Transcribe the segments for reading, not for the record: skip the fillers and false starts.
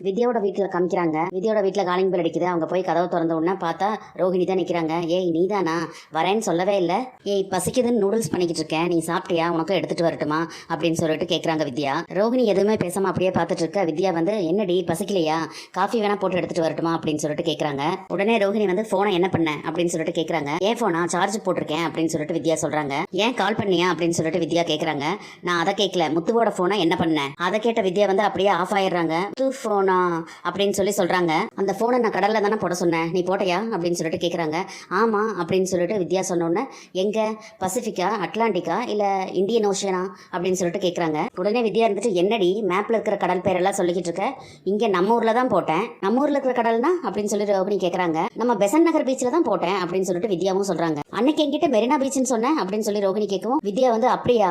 வித்யாவோட வீட்டில் காமிக்கிறாங்க. வித்யாவோட வீட்டில் காலிங் பெல் அடிக்குது. அவங்க போய் கதவை திறந்த உடனே பார்த்தா ரோஹிணி தான் நிற்கிறாங்க. ஏய் நீதானா, வரேன்னு சொல்லவே இல்லை. ஏய் பசிக்குதுன்னு நூடுல்ஸ் பண்ணிக்கிட்டு இருக்கேன், நீ சாப்பிட்டியா, உனக்கும் எடுத்துட்டு வரட்டுமா அப்படின்னு சொல்லிட்டு கேட்குறாங்க வித்யா. ரோஹிணி எதுவுமே பேசாமல் அப்படியே பார்த்துட்டு இருக்க. வித்யா வந்து என்னடி பசிக்கலையா, காஃபி வேணா போட்டு எடுத்துட்டு வரட்டுமா அப்படின்னு சொல்லிட்டு கேட்குறாங்க. உடனே ரோஹிணி வந்து ஃபோனை என்ன பண்ண அப்படின்னு சொல்லிட்டு கேட்குறாங்க. ஏன் ஃபோனா சார்ஜ் போட்டிருக்கேன் அப்படின்னு சொல்லிட்டு வித்யா சொல்றாங்க. ஏன் கால் பண்ணியா அப்படின்னு சொல்லிட்டு வித்யா கேட்குறாங்க. நான் அதை கேட்கல, முத்துவோட ஃபோனை என்ன பண்ணேன். அதை கேட்ட வித்யா வந்து அப்படியே ஆஃப் ஆயிடுறாங்க. முத்து ஃபோனா அப்படின்னு சொல்றாங்க. அந்த ஃபோனை நான் கடல்ல தானே போட சொன்னேன், நீ போட்டையா அப்படின்னு சொல்லிட்டு கேட்குறாங்க. ஆமா அப்படின்னு சொல்லிட்டு வித்யா சொன்னோன்னே எங்க பசிபிக்கா, அட்லாண்டிக்கா இல்ல இந்தியன் ஓஷனா அப்படின்னு சொல்லிட்டு கேட்குறாங்க. உடனே வித்யா இருந்துட்டு என்னடி மேப்ல இருக்கிற கடல் பேரெல்லாம் சொல்லிக்கிட்டு இருக்க, இங்க நம்ம ஊர்ல தான் போட்டேன். நம்ம ஊர்ல இருக்கிற கடல்னா அப்படின்னு சொல்லி ரோஹிணி கேட்குறாங்க. நம்ம பெசன் நகர் பீச்ல தான் போட்டேன் அப்படின்னு சொல்லிட்டு வித்யாவும் சொல்றாங்க. அன்னைக்கு என்கிட்ட மெரினா பீச்னு சொன்னேன் அப்படின்னு சொல்லி ரோஹிணி கேட்கவும் வித்யா வந்து அப்படியா,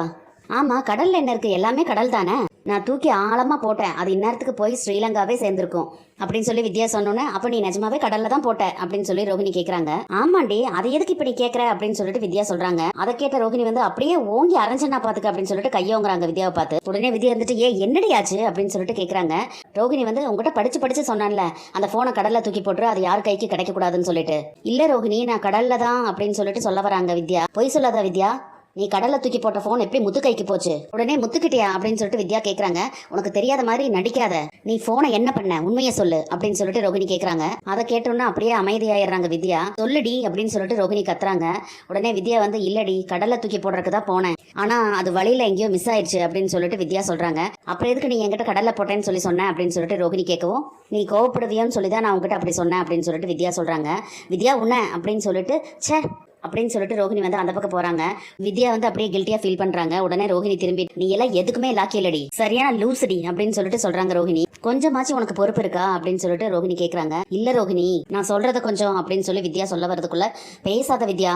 ஆமா கடல்ல என்ன இருக்கு, எல்லாமே கடல் தானே, நான் தூக்கி ஆழமா போட்டேன், அது இந்நேரத்துக்கு போய் ஸ்ரீலங்காவே சேர்ந்திருக்கும் அப்படின்னு சொல்லி வித்யா சொன்னோன்னே அப்ப நீ நிஜமாவே கடல்ல தான் போட்ட அப்படின்னு சொல்லி ரோஹிணி கேட்கறாங்க. ஆமாண்டி, அதை எதுக்கு இப்ப நீ கேட்கற அப்படின்னு சொல்லிட்டு வித்யா சொல்றாங்க. அதை கேட்ட ரோஹிணி வந்து அப்படியே ஓங்கி அரைஞ்சனா பாத்துக்க அப்படின்னு சொல்லிட்டு கையோங்கிறாங்க வித்யாவை பார்த்து. உடனே வித்யா இருந்துட்டு ஏ என்னடி ஆச்சு அப்படின்னு சொல்லிட்டு கேட்கறாங்க. ரோஹிணி வந்து உங்ககிட்ட படிச்சு சொன்னான்ல அந்த போனை கடல்ல தூக்கி போட்டு அது யார் கைக்கு கிடைக்க கூடாதுன்னு சொல்லிட்டு. இல்ல ரோஹிணி, நான் கடல்ல தான் அப்படின்னு சொல்லிட்டு சொல்ல வராங்க வித்யா. பொய் சொல்லாத வித்யா, நீ கடல்ல தூக்கி போட்ட போன் எப்படி முத்து கைக்கு போச்சு. உடனே முத்துக்கிட்டியா அப்படின்னு சொல்லிட்டு வித்யா கேட்கறாங்க. உனக்கு தெரியாத மாதிரி நடிக்காத, நீ போனை என்ன பண்ண உண்மையை சொல்லு அப்படின்னு சொல்லிட்டு ரோஹிணி கேட்கறாங்க. அதை கேட்டோன்னா அப்படியே அமைதியாயிடுறாங்க வித்யா. சொல்லுடி அப்படின்னு சொல்லிட்டு ரோஹிணி கத்துறாங்க. உடனே வித்யா வந்து இல்லடி, கடல்ல தூக்கி போடுறதுக்கு தான் போனேன், ஆனா அது வழியில எங்கேயோ மிஸ் ஆயிடுச்சு அப்படின்னு சொல்லிட்டு வித்யா சொல்றாங்க. அப்புறம் எதுக்கு நீ என்கிட்ட கடல்ல போட்டேன்னு சொல்லி சொன்னேன் அப்படின்னு சொல்லிட்டு ரோஹிணி கேட்கவும் நீ கோவப்படுவியோன்னு சொல்லி தான் நான் உங்ககிட்ட அப்படி சொன்னேன் அப்படின்னு சொல்லிட்டு வித்யா சொல்றாங்க. வித்யா உன்ன அப்படின்னு சொல்லிட்டு சே அப்படின்னு சொல்லிட்டு ரோஹிணி வந்து அந்த பக்கம் போறாங்க. வித்யா வந்து அப்படியே கில்ட்டியா ஃபீல் பண்றாங்க. உடனே ரோஹிணி திரும்பி நீ எல்லாம் எதுக்குமே லாக்கி இல்லடி, சரியான லூசடி அப்படின்னு சொல்லிட்டு சொல்றாங்க ரோஹிணி. கொஞ்சமாச்சும் உனக்கு பொறுப்பு இருக்கா அப்படின்னு சொல்லிட்டு ரோஹிணி கேட்கறாங்க. இல்ல ரோஹிணி, நான் சொல்றத கொஞ்சம் அப்படின்னு சொல்லி வித்யா சொல்ல வரதுக்குள்ள பேசாத வித்யா,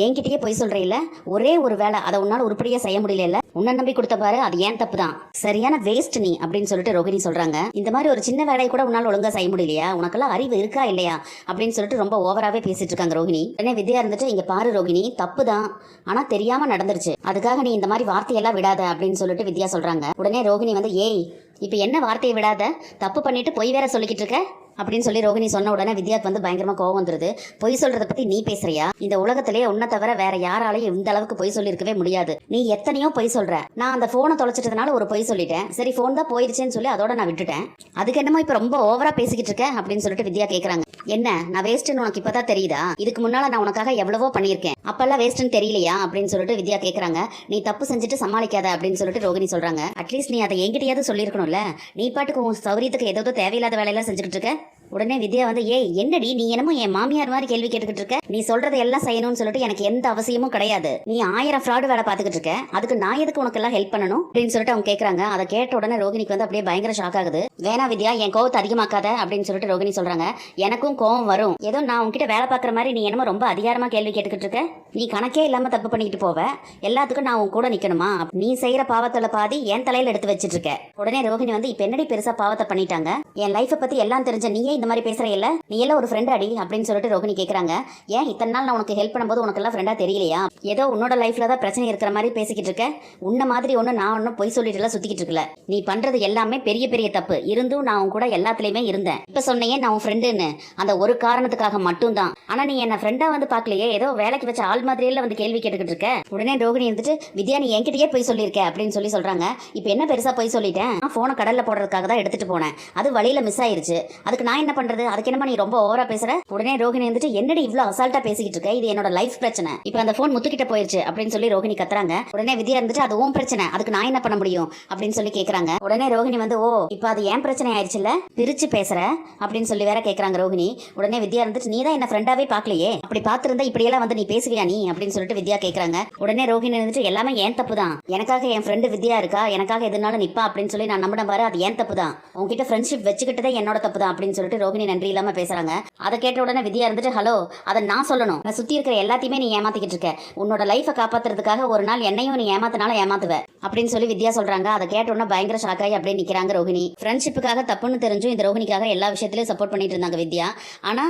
என்கிட்டயே போய் சொல்ற இல்ல, ஒரே ஒரு வேலை அதை உன்னால உருப்படியா செய்ய முடியல, உன்னை நம்பி கொடுத்த பாரு, அது ஏன் தப்பு தான், சரியான வேஸ்ட் நீ அப்படின்னு சொல்லிட்டு ரோஹிணி சொல்றாங்க. இந்த மாதிரி ஒரு சின்ன வேலையை கூட உன்னால ஒழுங்கா செய்ய முடியலையா, உனக்கெல்லாம் அறிவு இருக்கா இல்லையா அப்படின்னு சொல்லிட்டு ரொம்ப ஓவராவே பேசிட்டு இருக்காங்க ரோஹிணி. உடனே வித்யா இருந்துட்டு இங்க பாரு ரோஹிணி, தப்பு தான், ஆனா தெரியாம நடந்துருச்சு, அதுக்காக நீ இந்த மாதிரி வார்த்தையெல்லாம் விடாத அப்படின்னு சொல்லிட்டு வித்யா சொல்றாங்க. உடனே ரோஹிணி வந்து ஏய் இப்ப என்ன வார்த்தையை விடாத, தப்பு பண்ணிட்டு பொய் வேற சொல்லிக்கிட்டு இருக்க அப்படின்னு சொல்லி ரோஹிணி சொன்ன உடனே வித்யாக்கு வந்து பயங்கரமா கோவம் வந்துருது. பொய் சொல்றத பத்தி நீ பேசுறியா, இந்த உலகத்திலேயே உன்னை தவிர வேற யாராலையும் இந்த அளவுக்கு பொய் சொல்லி இருக்கவே முடியாது, நீ எத்தனையோ பொய் சொல்ற, நான் அந்த போனை தொலைச்சிட்டதுனால ஒரு பொய் சொல்லிட்டேன், சரி போன் தான் போயிருச்சேன்னு சொல்லி அதோட நான் விட்டுட்டேன், அதுக்கு என்னமோ இப்ப ரொம்ப ஓவரா பேசிக்கிட்டு இருக்க அப்படின்னு சொல்லிட்டு வித்யா கேக்குறாங்க. என்ன நான் வேஸ்ட்னு உனக்கு இப்பதான் தெரியுதா, இதுக்கு முன்னால நான் உனக்காக எவ்வளவோ பண்ணியிருக்கேன், அப்பெல்லாம் வேஸ்ட்னு தெரியலையா அப்படின்னு சொல்லிட்டு வித்யா கேக்குறாங்க. நீ தப்பு செஞ்சுட்டு சமாளிக்காத அப்படின்னு சொல்லிட்டு ரோஹிணி சொல்றாங்க. அட்லீஸ்ட் நீ அதை என்கிட்டயாவது சொல்லியிருக்கணும்ல, நீ பாட்டுக்கு உன் சௌரியத்துக்கு ஏதோ தேவையில்லாத வேலையெல்லாம் செஞ்சுக்கிட்டு இருக்க. உடனே வித்யா வந்து ஏய் என்னடி நீ என்னமோ என் மாமியார் மாதிரி கேள்வி கேட்டுக்கிட்டு இருக்க, நீ சொல்றதை எல்லாம் செய்யணும்னு சொல்லிட்டு எனக்கு எந்த அவசியமும் கிடையாது, நீ 1000 ஃப்ராடு வேலை பார்த்துக்கிட்டு இருக்க, அதுக்கு நான் எதுக்கு உனக்கு எல்லாம் ஹெல்ப் பண்ணணும் அப்படின்னு சொல்லிட்டு அவங்க கேட்கறாங்க. அதை கேட்ட உடனே ரோஹிணிக்கு வந்து அப்படியே பயங்கர ஷாக் ஆகுது. வேணா வித்யா, என் கோவத்தை அதிகமாக்காத அப்படின்னு சொல்லிட்டு ரோஹிணி சொல்றாங்க. எனக்கும் கோவம் வரும், ஏதோ நான் உன்கிட்ட வேலை பார்க்குற மாதிரி நீ என்னமோ ரொம்ப அதிகாரமா கேள்வி கேட்டுக்கிட்டு இருக்க, நீ கணக்கே இல்லாம தப்பு பண்ணிக்கிட்டு போவ, எல்லாத்துக்கும் நான் உன் கூட நிக்கணுமா, நீ செய்யற பாவத்துல பாதி என் தலையில எடுத்து வச்சிட்டு இருக்க. உடனே ரோஹிணி வந்து இப்ப என்னடி பெருசா பாவத்தை பண்ணிட்டாங்க, என் லைஃபை பத்தி எல்லாம் தெரிஞ்ச நீயே இந்த மாதிரி பேசுற இல்ல, நீ எல்லாம் ஒரு ஃப்ரெண்ட் அடி அப்படின்னு சொல்லிட்டு ரோஹிணி கேக்குறாங்க. ஏன் இத்தனை நாள் நான் உனக்கு ஹெல்ப் பண்ணும்போது உனக்கு எல்லாம் ஃப்ரெண்டா தெரியலையா, ஏதோ உன்னோட லைஃப்ல தான் பிரச்சனை இருக்கிற மாதிரி பேசிக்கிட்டு இருக்க, உன்ன மாதிரி ஒண்ணு நான் ஒன்னும் பொய் சொல்லிட்டு எல்லாம் சுத்திக்கிட்டு இருக்கல, நீ பண்றது எல்லாமே பெரிய பெரிய தப்பு, இருந்தும் நான் உன் கூட எல்லாத்துலயுமே இருந்தேன், இப்ப சொன்னேன் நான் உன் ஃப்ரெண்டுன்னு அந்த ஒரு காரணத்துக்காக மட்டும் தான், ஆனா நீ என்ன ஃப்ரெண்டா வந்து பாக்கலையே, ஏதோ வேலைக்கு வச்ச ஆள் மாதிரியில வந்து கேள்வி கேட்டுக்கிட்டு இருக்க. உடனே ரோஹிணி இருந்துட்டு வித்யா நீ என்கிட்டயே போய் சொல்லியிருக்க அப்படின்னு சொல்லி சொல்றாங்க. இப்ப என்ன பெருசா போய் சொல்லிட்டேன், நான் போனை கடல்ல போடுறதுக்காக தான் எடுத்துட்டு போனேன், அது வழியில மிஸ் ஆயிருச்சு, அதுக்கு நான் என்ன பண்றது, அதுக்கு என்னமா நீ ரொம்ப ஓவரா பேசுற. உடனே ரோஹிணி வந்துட்டு என்னடி இவ்வளவு அசால்ட்டா பேசிக்கிட்டு இருக்க, இது என்னோட லைஃப் பிரச்சனை, இப்ப அந்த போன் முத்துக்கிட்ட போயிருச்சு அப்படின்னு சொல்லி ரோஹிணி கத்துறாங்க. உடனே வித்யா இருந்துட்டு அது உன் பிரச்சனை, அதுக்கு நான் என்ன பண்ண முடியும் அப்படின்னு சொல்லி கேக்குறாங்க. உடனே ரோஹிணி வந்து ஓ இப்ப அது ஏன் பிரச்சனை ஆயிடுச்சுல்ல, பிரிச்சு பேசுற அப்படின்னு சொல்லி வேற கேக்குறாங்க ரோஹிணி. உடனே வித்யா இருந்துட்டு நீ தான் என்ன ஃப்ரெண்டாவே பாக்கலையே, அப்படி பாத்துருந்தா இப்படி எல்லாம் வந்து நீ பேசுவியா நீ அப்படின்னு சொல்லிட்டு வித்யா கேக்குறாங்க. உடனே ரோஹிணி இருந்துட்டு எல்லாமே ஏன் தப்பு தான், எனக்காக என் ஃப்ரெண்டு வித்யா இருக்கா, எனக்காக எதுனாலும் நிப்பா அப்படின்னு சொல்லி நான் நம்பின பாரு, அது ஏன் தப்பு தான், உங்ககிட்ட ஃப்ரெண்ட்ஷிப் வச்சுக்கிட்டதே என்னோட தப்பு தான் அப்படின்னு சொல்லிட்டு ரோஹிணி நன்றி இல்லாம பேசுறாங்க. அதை கேட்ட உடனே வித்யா இருந்துட்டு ஹலோ அதை நான் சொல்லணும், நான் சுத்தி இருக்கிற எல்லாத்தையுமே நீ ஏமாத்திக்கிட்டு இருக்க, உன்னோட லைஃபை காப்பாத்துறதுக்காக ஒரு நாள் என்னையும் நீ ஏமாத்தினால ஏமாத்துவ அப்படின்னு சொல்லி வித்யா சொல்றாங்க. அதை கேட்ட உடனே பயங்கர ஷாக்காயி அப்படியே நிக்கிறாங்க ரோஹிணி. ஃப்ரெண்ட்ஷிப்புக்காக தப்புன்னு தெரிஞ்சும் இந்த ரோஹிணிக்காக எல்லா விஷயத்திலயும் சப்போர்ட் பண்ணிட்டு இருந்தாங்க வித்யா. ஆனா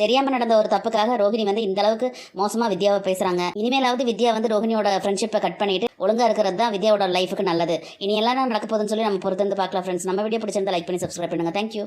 தெரியாம நடந்த ஒரு தப்புக்காக ரோஹிணி வந்து இந்த அளவுக்கு மோசமா வித்யாவை பேசுறாங்க. இனிமேலாவது வித்யா வந்து ரோஹிணியோட ஃப்ரெண்ட்ஷிப்பை கட் பண்ணிட்டு ஒழுங்கா இருக்கிறது தான் வித்யாவோட லைஃபுக்கு நல்லது. இனி எல்லாம் நடக்க போகுதுன்னு சொல்லி நம்ம பொறுத்து வந்து பார்க்கலாம் ஃப்ரெண்ட்ஸ். நம்ம வீடியோ பிடிச்சிருந்தா லைக் பண்ணி சப்ஸ்கிரைப் பண்ணுங்க. தேங்க்யூ.